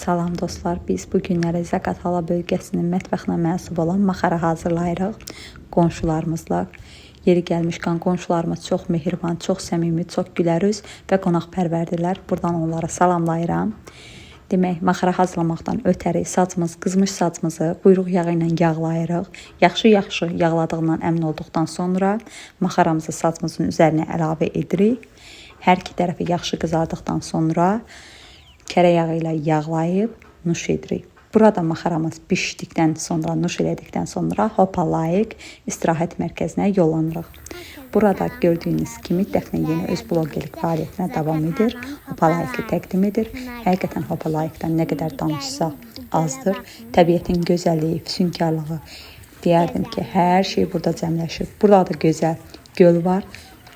Salam dostlar, biz bu günləri Zaqatala bölgəsinin mətbəxinə mənsub olan maxara hazırlayırıq qonşularımızla. Yeri gəlmişkən qonşularımız çox mehriban, çox səmimi, çox gülərüz və qonaqpərvərdirlər. Buradan onlara salamlayıram. Demək, maxara hazırlamaqdan ötəri sacımız, qızmış sacımızı quyruq yağı ilə yağlayırıq. Yaxşı yağladığından əmin olduqdan sonra maxaramızı sacımızın üzərinə əlavə edirik. Hər iki tərəfi yaxşı qızardıqdan sonra kərə yağı ilə yağlayıb nuş edirik. Burada maxaramız bişdikdən sonra, nuş elədikdən sonra Hopalayıq istirahət mərkəzinə yollanırıq. Burada gördüyünüz kimi Dəfnə yenə öz bloqerlik fəaliyyətinə davam edir. Hopalayıqı təqdim edir. Həqiqətən Hopalayıqdan nə qədər danışsa azdır. Təbiətin gözəlliyi, füsunkarlığı, deyərdim ki, hər şey burada cəmləşir. Burada da gözəl göl var.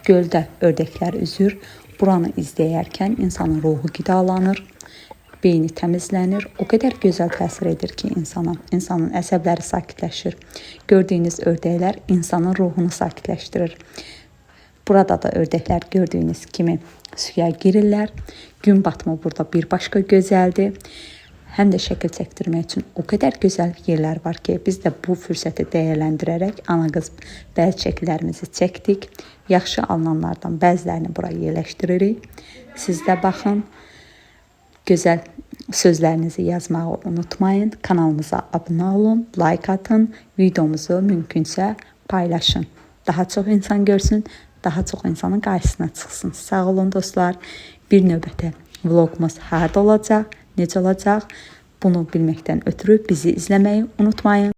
Göldə ördəklər üzür. Buranı izləyərkən insanın ruhu qidalanır. Beyni təmizlənir. O qədər gözəl təsir edir ki insanın əsəbləri sakitləşir. Gördüyünüz ördəklər insanın ruhunu sakitləşdirir. Burada da ördəklər gördüyünüz kimi suya girirlər. Gün batımı burada bir başqa gözəldir. Həm də şəkil çəkdirmək üçün o qədər gözəl yerlər var ki, biz də bu fürsəti dəyərləndirərək ana qız bəzi şəkillərimizi çəkdik. Yaxşı alınanlardan bəzilərini bura yerləşdiririk. Siz də baxın. Gözəl sözlərinizi yazmağı unutmayın. Kanalımıza abunə olun, like atın, videomuzu mümkünsə paylaşın. Daha çox insan görsün, daha çox insanın qarşısına çıxsın. Sağ olun dostlar. Bir növbətə vlogumuz harda olacaq, necə olacaq? Bunu bilməkdən ötürü bizi izləməyi unutmayın.